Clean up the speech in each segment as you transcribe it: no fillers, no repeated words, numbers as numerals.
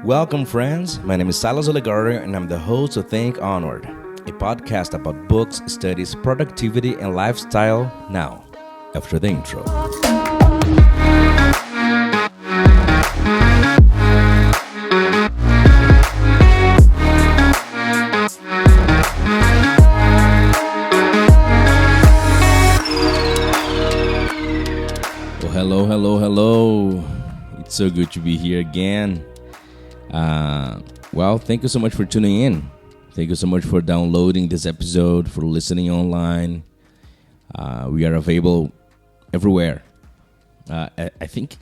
Welcome, friends. My name is Silas Ollegario, and I'm the host of Think Onward, a podcast about books, studies, productivity, and lifestyle. Now, after the intro. Well, hello. It's so good to be here again. Thank you so much for tuning in. Thank you so much for downloading this episode, for listening online. We are available everywhere. I think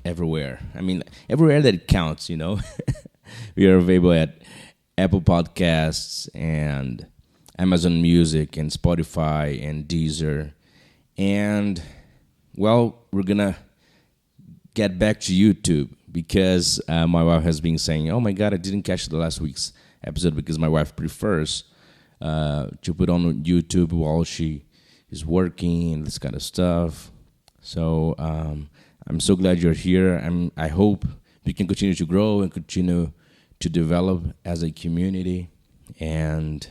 everywhere. I mean, everywhere that it counts, you know. We are available at Apple Podcasts and Amazon Music and Spotify and Deezer. And, we're going to get back to YouTube because my wife has been saying, oh my God, I didn't catch the last week's episode because my wife prefers to put on YouTube while she is working and this kind of stuff. So I'm so glad you're here. I hope we can continue to grow and continue to develop as a community. And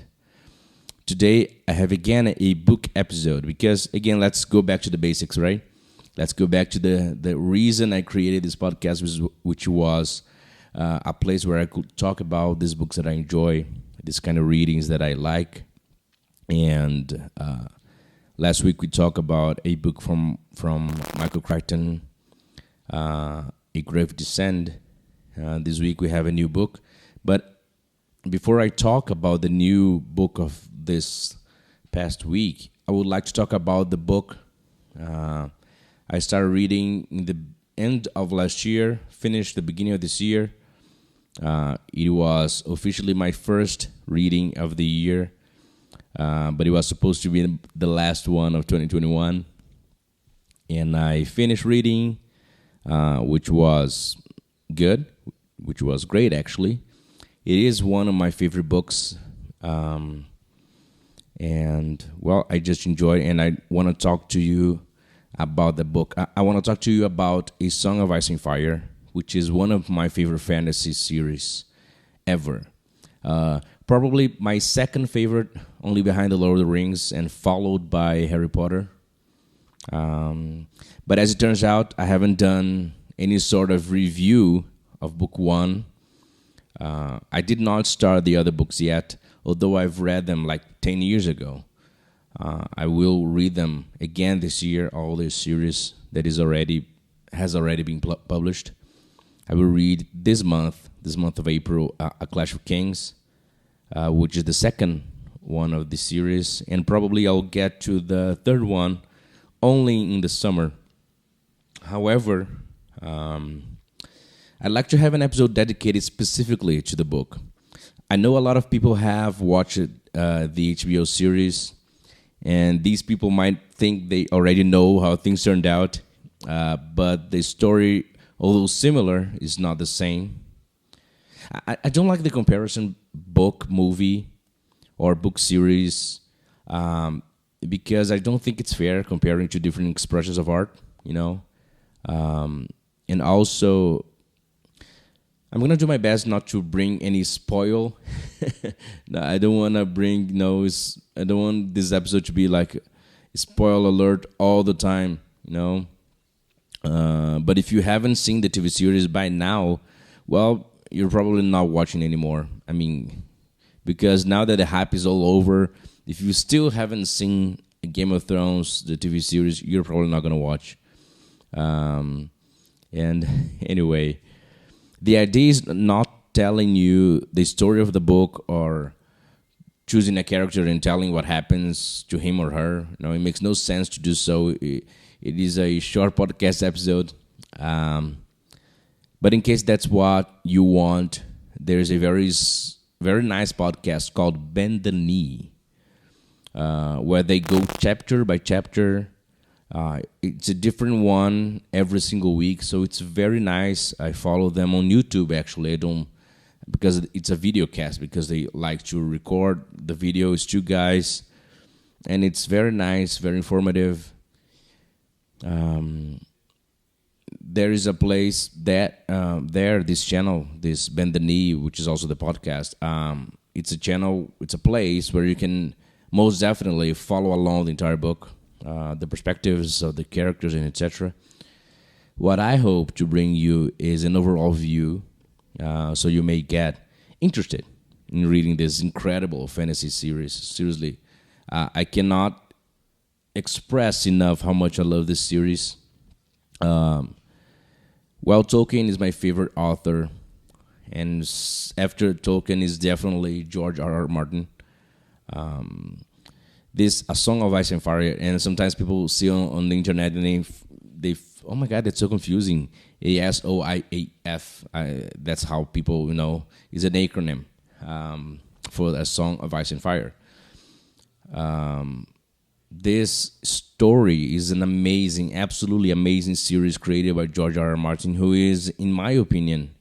today I have again a book episode because, again, let's go back to the basics, right? Let's go back to the reason I created this podcast, which was a place where I could talk about these books that I enjoy, this kind of readings that I like. And last week we talked about a book from Michael Crichton, A Grave Descent. This week we have a new book. But before I talk about the new book of this past week, I would like to talk about the book I started reading in the end of last year, finished the beginning of this year. It was officially my first reading of the year, but it was supposed to be the last one of 2021. And I finished reading, which was good, which was great, actually. It is one of my favorite books, I just enjoyed it, and I want to talk to you about the book. I want to talk to you about A Song of Ice and Fire, which is one of my favorite fantasy series ever. Probably my second favorite, only behind The Lord of the Rings and followed by Harry Potter. But as it turns out, I haven't done any sort of review of book one. I did not start the other books yet, although I've read them like 10 years ago. I will read them again this year, all this series that has already been published. I will read this month of April, A Clash of Kings, which is the second one of the series, and probably I'll get to the third one only in the summer. However, I'd like to have an episode dedicated specifically to the book. I know a lot of people have watched the HBO series, and these people might think they already know how things turned out, but the story, although similar, is not the same. I don't like the comparison book, movie, or book series because I don't think it's fair comparing to different expressions of art, you know. And also, I'm going to do my best not to bring any spoil. No, I don't want to bring, I don't want this episode to be like a spoil alert all the time, you know. But if you haven't seen the TV series by now, well, you're probably not watching anymore. I mean, because now that the hype is all over, if you still haven't seen Game of Thrones, the TV series, you're probably not going to watch. And anyway, the idea is not telling you the story of the book or choosing a character and telling what happens to him or her. No, it makes no sense to do so. It is a short podcast episode. But in case that's what you want, there's a very, very nice podcast called Bend the Knee, where they go chapter by chapter. It's a different one every single week, so it's very nice. I follow them on YouTube, actually. I don't, because it's a video cast, because they like to record the video. It's two guys, and it's very nice, very informative. there is a place that this channel, this Bend the Knee, which is also the podcast. It's a channel, it's a place where you can most definitely follow along the entire book, the perspectives of the characters and etc. What I hope to bring you is an overall view, so you may get interested in reading this incredible fantasy series. Seriously, I cannot express enough how much I love this series. Well, Tolkien is my favorite author, and after Tolkien is definitely George R. R. Martin. This A Song of Ice and Fire, and sometimes people see on the internet and they oh my god, that's so confusing. ASOIAF. That's how people is an acronym for A Song of Ice and Fire. This story is an amazing, absolutely amazing series created by George R. R. Martin, who is, in my opinion,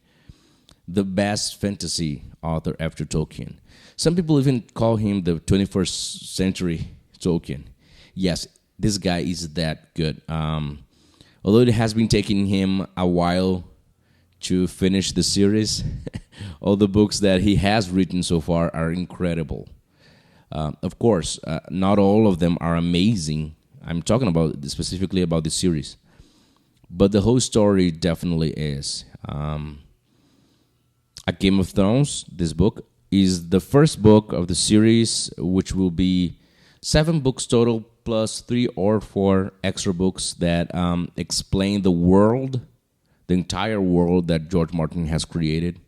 the best fantasy author after Tolkien. Some people even call him the 21st century Tolkien. Yes, this guy is that good. Although it has been taking him a while to finish the series, all the books that he has written so far are incredible. Of course, not all of them are amazing. I'm talking about specifically about the series. But the whole story definitely is. A Game of Thrones, this book, is the first book of the series, which will be 7 books total, plus 3 or 4 extra books that explain the world, the entire world that George Martin has created.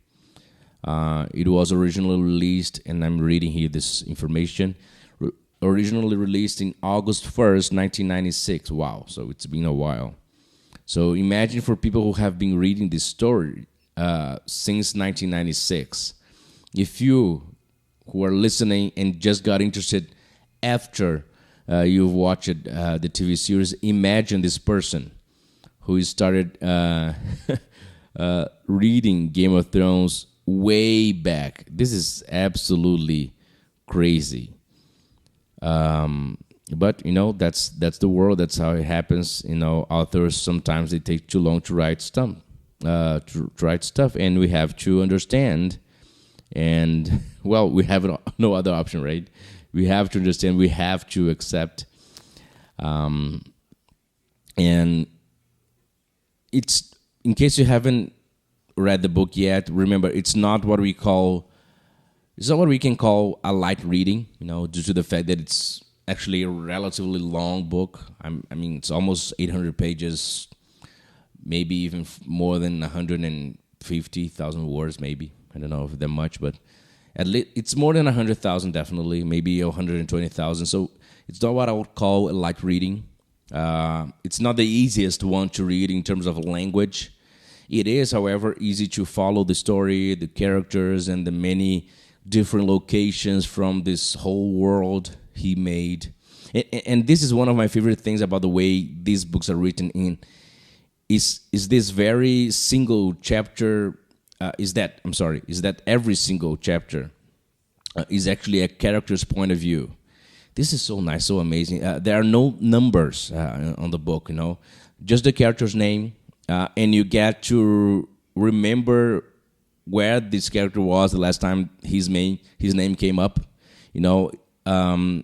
It was originally released, and I'm reading here this information, originally released in August 1st, 1996. Wow, so it's been a while. So imagine for people who have been reading this story since 1996. If you who are listening and just got interested after you've watched the TV series, imagine this person who started reading Game of Thrones way back. This is absolutely crazy. But that's the world. That's how it happens. Authors sometimes they take too long to write stuff. And we have to understand. And well, we have no other option, right? We have to understand. We have to accept. And it's, in case you haven't read the book yet, remember it's not what we can call a light reading, due to the fact that it's actually a relatively long book. I mean, it's almost 800 pages, maybe even more than 150,000 words, maybe. I don't know if that much, but at least it's more than 100,000, definitely, maybe 120,000. So it's not what I would call a light reading. It's not the easiest one to read in terms of language. It is, however, easy to follow the story, the characters, and the many different locations from this whole world he made. And this is one of my favorite things about the way these books are written in. Is this very single chapter? Is that every single chapter is actually a character's point of view. This is so nice, so amazing. There are no numbers on the book, just the character's name. And you get to remember where this character was the last time his name came up, and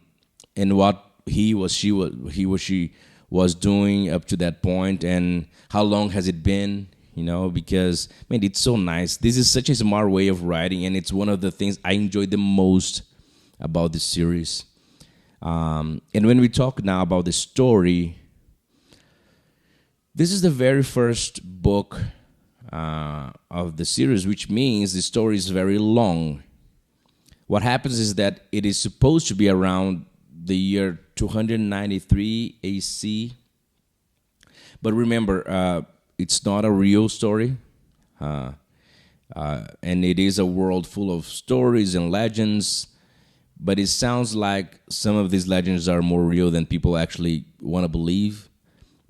what he or she was doing up to that point, and how long has it been, because it's so nice. This is such a smart way of writing, and it's one of the things I enjoy the most about this series. And when we talk now about the story, this is the very first book of the series, which means the story is very long. What happens is that it is supposed to be around the year 293 AC. But remember, it's not a real story. And it is a world full of stories and legends. But it sounds like some of these legends are more real than people actually want to believe.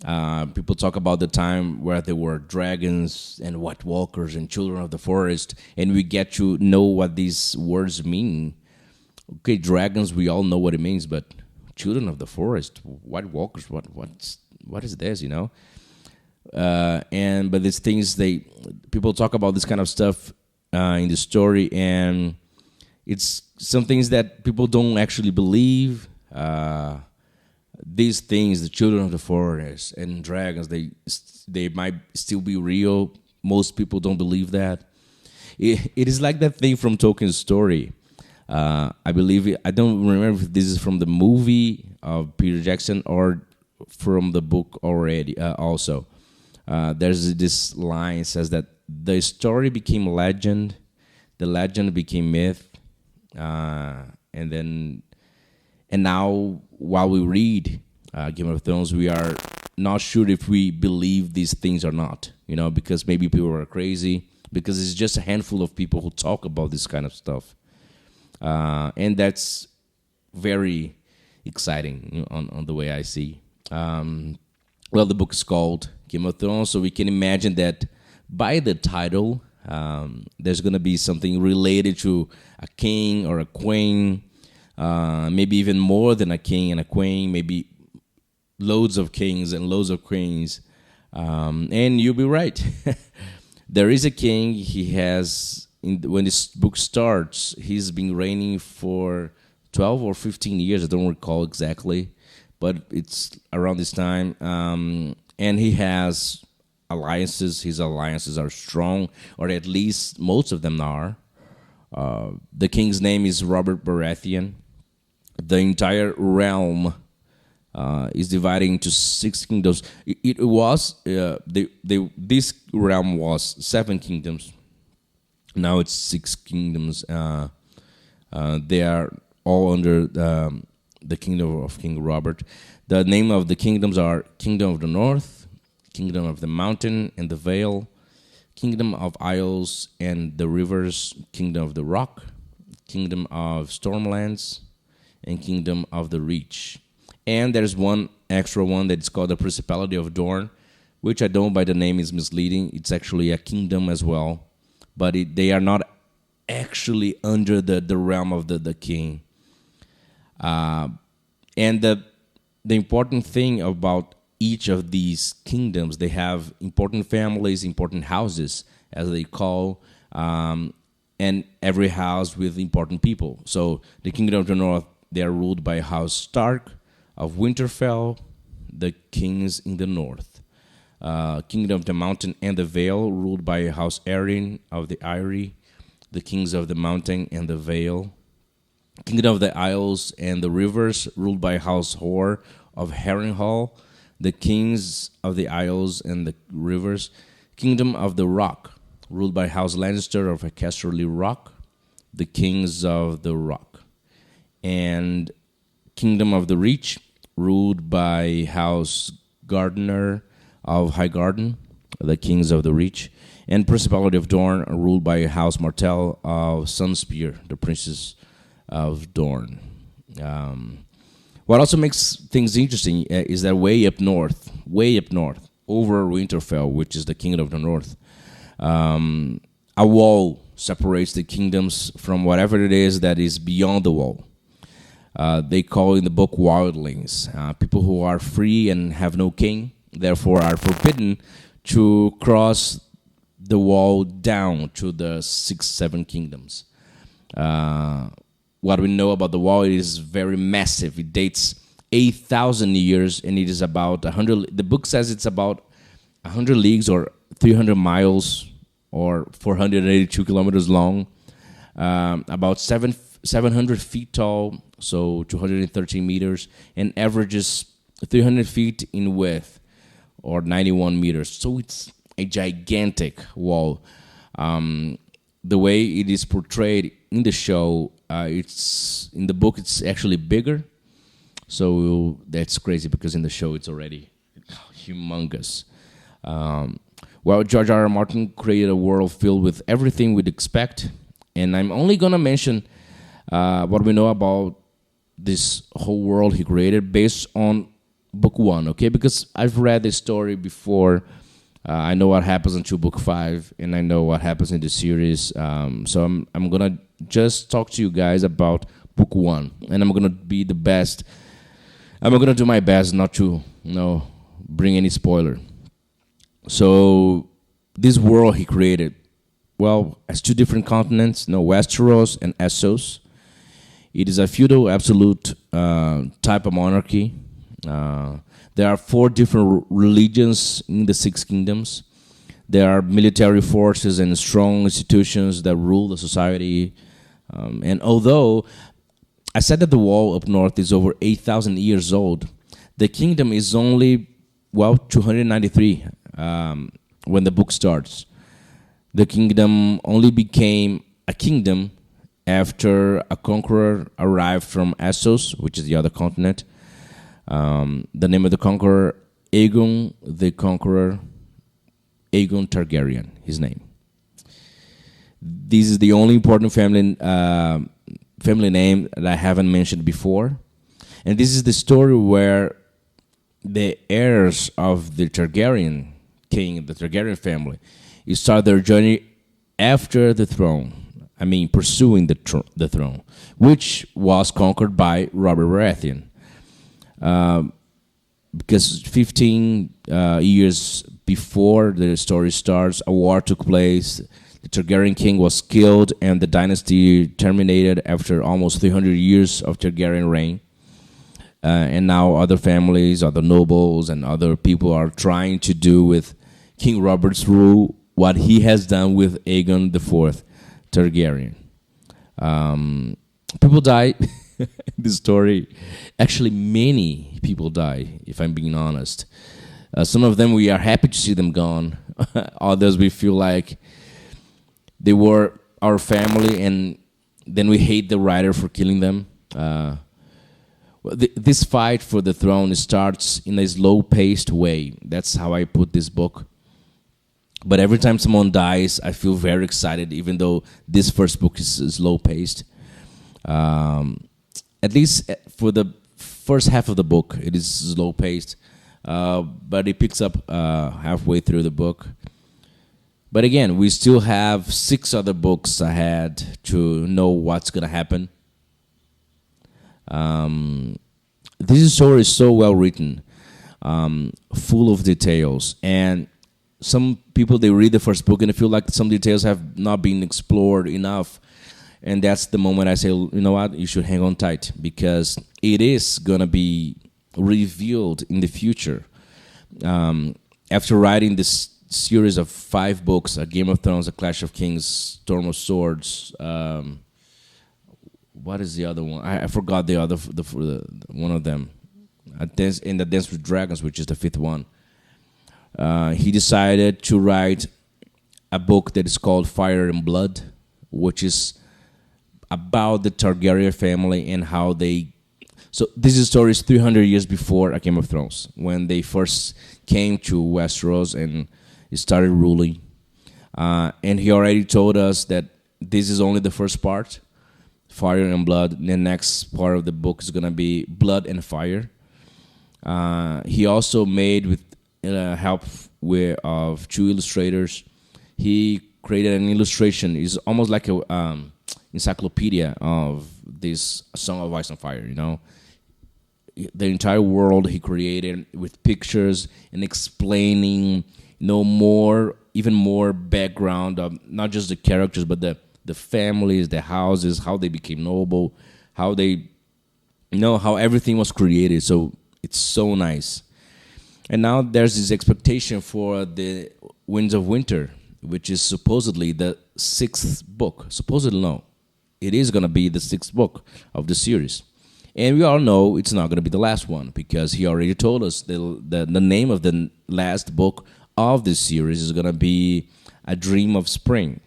People talk about the time where there were dragons and White Walkers and children of the forest, and we get to know what these words mean. Okay, dragons, we all know what it means, but children of the forest, White Walkers, what is this, And but these things they people talk about this kind of stuff in the story, and it's some things that people don't actually believe. These things, the children of the forest and dragons, they might still be real. Most people don't believe that. It is like that thing from Tolkien's story. I believe I don't remember if this is from the movie of Peter Jackson or from the book already. Also, there's this line says that the story became legend, the legend became myth, and then and now while we read Game of Thrones, we are not sure if we believe these things or not. Because maybe people are crazy. Because it's just a handful of people who talk about this kind of stuff, and that's very exciting on the way I see. Well, the book is called Game of Thrones, so we can imagine that by the title, there's going to be something related to a king or a queen, maybe even more than a king and a queen, maybe loads of kings and loads of queens, and you'll be right. There is a king. He has, when this book starts, he's been reigning for 12 or 15 years. I don't recall exactly, but it's around this time. And he has alliances. His alliances are strong, or at least most of them are. The king's name is Robert Baratheon. The entire realm is divided into 6 kingdoms. It was this realm was 7 kingdoms. Now it's 6 kingdoms. They are all under the kingdom of King Robert. The name of the kingdoms are Kingdom of the North, Kingdom of the Mountain and the Vale, Kingdom of Isles and the Rivers, Kingdom of the Rock, Kingdom of Stormlands, and Kingdom of the Reach. And there's one extra one that's called the Principality of Dorne, which I don't by the name is misleading. It's actually a kingdom as well. But they are not actually under the realm of the king. And the important thing about each of these kingdoms, they have important families, important houses, as they call, and every house with important people. So the Kingdom of the North, they are ruled by House Stark of Winterfell, the kings in the north. Kingdom of the Mountain and the Vale, ruled by House Arryn of the Eyrie, the kings of the Mountain and the Vale. Kingdom of the Isles and the Rivers, ruled by House Hoare of Harrenhal, the kings of the Isles and the Rivers. Kingdom of the Rock, ruled by House Lannister of Casterly Rock, the kings of the Rock. And Kingdom of the Reach, ruled by House Gardener of Highgarden, the kings of the Reach. And Principality of Dorne, ruled by House Martell of Sunspear, the princes of Dorne. What also makes things interesting is that way up north, over Winterfell, which is the Kingdom of the North, a wall separates the kingdoms from whatever it is that is beyond the wall. They call in the book wildlings, people who are free and have no king, therefore are forbidden to cross the wall down to the 6, 7 kingdoms. What we know about the wall, it is very massive. It dates 8,000 years, and it is about 100. The book says it's about 100 leagues or 300 miles or 482 kilometers long, about 700 feet tall, so 213 meters, and averages 300 feet in width, or 91 meters. So it's a gigantic wall. The way it is portrayed in the show, it's in the book it's actually bigger. So that's crazy because in the show it's already humongous. Well, George R. R. Martin created a world filled with everything we'd expect, and I'm only gonna mention what we know about this whole world he created based on book 1, okay? Because I've read this story before. I know what happens until book 5, and I know what happens in the series. So I'm gonna just talk to you guys about book 1, and I'm gonna be the best. I'm gonna do my best not to bring any spoiler. So this world he created, well, as two different continents, Westeros and Essos. It is a feudal absolute type of monarchy. Uh, there are four different religions in the six kingdoms. There are military forces and strong institutions that rule the society. And although I said that the wall up north is over 8,000 years old, the kingdom is only, 293 when the book starts. The kingdom only became a kingdom after a conqueror arrived from Essos, which is the other continent. The name of the conqueror, Aegon the Conqueror, Aegon Targaryen, his name. This is the only important family name that I haven't mentioned before. And this is the story where the heirs of the Targaryen king, the Targaryen family, start their journey after the throne. I mean, pursuing the throne, which was conquered by Robert Baratheon. Because 15 years before the story starts, a war took place. The Targaryen king was killed, and the dynasty terminated after almost 300 years of Targaryen reign. And now other families, other nobles, and other people are trying to do with King Robert's rule what he has done with Aegon IV Targaryen. People die in this story. Actually, many people die, if I'm being honest. Some of them, we are happy to see them gone. Others, we feel like they were our family, and then we hate the writer for killing them. This fight for the throne starts in a slow-paced way. That's how I put this book. But every time someone dies, I feel very excited, even though this first book is slow-paced. At least for the first half of the book, it is slow-paced. But it picks up halfway through the book. But again, we still have 6 other books ahead to know what's going to happen. This story is so well written, full of details. And some people, they read the first book and they feel like some details have not been explored enough. And that's the moment I say, you know what, you should hang on tight, because it is going to be revealed in the future. After writing this series of 5 books, A Game of Thrones, A Clash of Kings, Storm of Swords, what is the other one? I forgot the other, one of them. In the Dance with Dragons, which is the 5th one. He decided to write a book that is called Fire and Blood, which is about the Targaryen family and how they... So this story is 300 years before A Game of Thrones, when they first came to Westeros and started ruling. And he already told us that this is only the first part, Fire and Blood. The next part of the book is going to be Blood and Fire. He also made, with help of 2 illustrators, he created an illustration. It's almost like a encyclopedia of this Song of Ice and Fire, you know. The entire world he created with pictures and explaining, even more background of not just the characters, but the families, the houses, how they became noble, how they, how everything was created. So it's so nice. And now there's this expectation for the Winds of Winter, which is supposedly the 6th book. Supposedly, no. It is going to be the 6th book of the series. And we all know it's not going to be the last one, because he already told us the name of the last book of this series is going to be A Dream of Spring.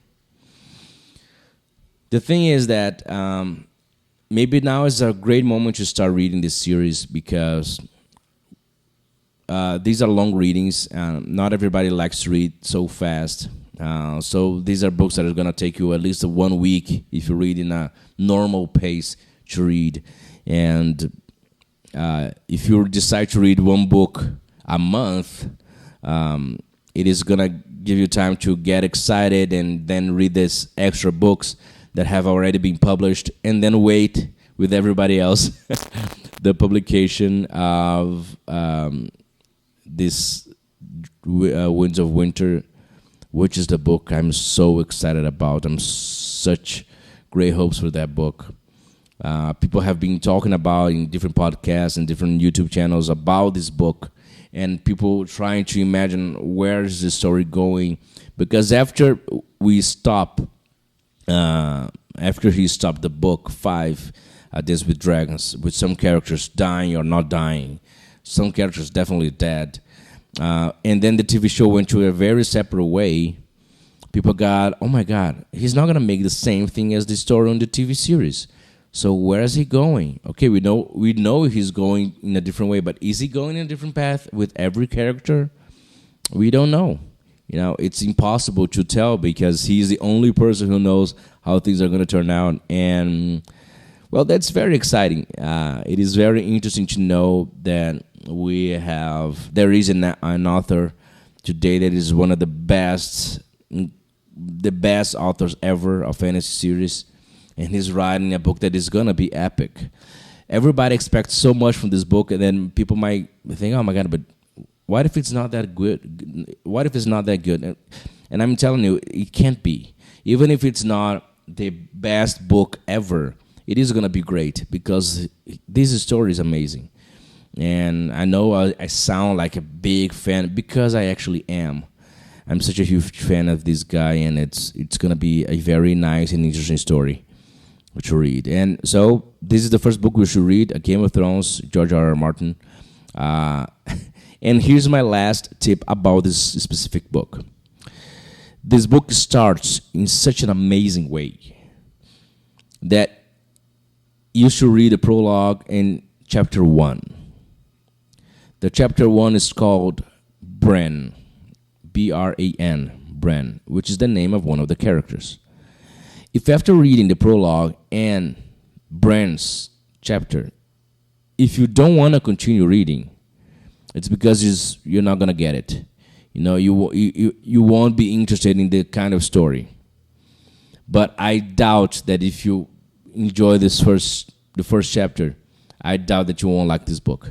The thing is that maybe now is a great moment to start reading this series, because these are long readings, and not everybody likes to read so fast. So these are books that are going to take you at least 1 week if you read in a normal pace to read. And if you decide to read 1 book a month, it is going to give you time to get excited and then read these extra books that have already been published, and then wait with everybody else the publication of this Winds of Winter, which is the book I'm so excited about. I'm such great hopes for that book. People have been talking about in different podcasts and different YouTube channels about this book, and people trying to imagine where is the story going. Because after he stopped the book 5, Dance with Dragons, with some characters dying or not dying, some characters definitely dead, and then the TV show went to a very separate way. People got, oh my God, he's not gonna make the same thing as the story on the TV series. So where is he going? Okay, we know he's going in a different way, but is he going in a different path with every character? We don't know. It's impossible to tell because he's the only person who knows how things are going to turn out. And, well, that's very exciting. It is very interesting to know that there is an author today that is one of the best authors ever of fantasy series. And he's writing a book that is going to be epic. Everybody expects so much from this book, and then people might think, oh my God, but what if it's not that good? What if it's not that good? And I'm telling you, it can't be. Even if it's not the best book ever, it is going to be great because this story is amazing. And I know I sound like a big fan because I actually am. I'm such a huge fan of this guy, and it's going to be a very nice and interesting story to read. And so this is the first book we should read, A Game of Thrones, George R.R. Martin. And here's my last tip about this specific book. This book starts in such an amazing way that you should read the prologue in chapter 1. The chapter 1 is called Bran, B-R-A-N, Bran, which is the name of one of the characters. If after reading the prologue and Bran's chapter, if you don't want to continue reading, it's because you're not going to get it. You won't be interested in the kind of story. But I doubt that if you enjoy the first chapter, I doubt that you won't like this book.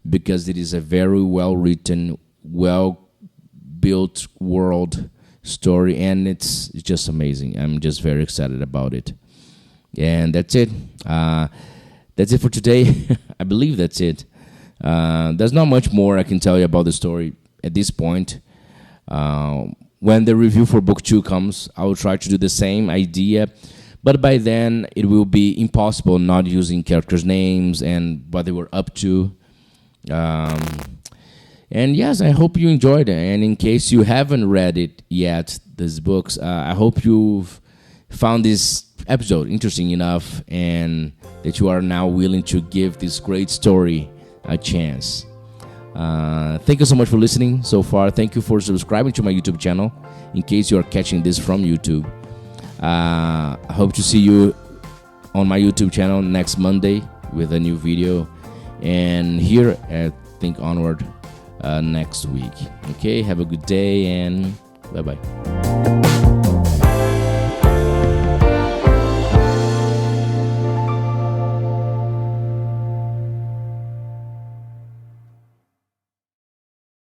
Because it is a very well-written, well-built world story, and it's just amazing. I'm just very excited about it. And that's it. That's it for today. I believe that's it. There's not much more I can tell you about the story at this point. When the review for book 2 comes, I will try to do the same idea, but by then it will be impossible not using characters' names and what they were up to. And yes, I hope you enjoyed it. And in case you haven't read it yet, these books, I hope you've found this episode interesting enough and that you are now willing to give this great story a chance. Thank you so much for listening so far. Thank you for subscribing to my YouTube channel in case you are catching this from YouTube. I hope to see you on my YouTube channel next Monday with a new video, and here at Think Onward next week. Okay, have a good day and bye-bye.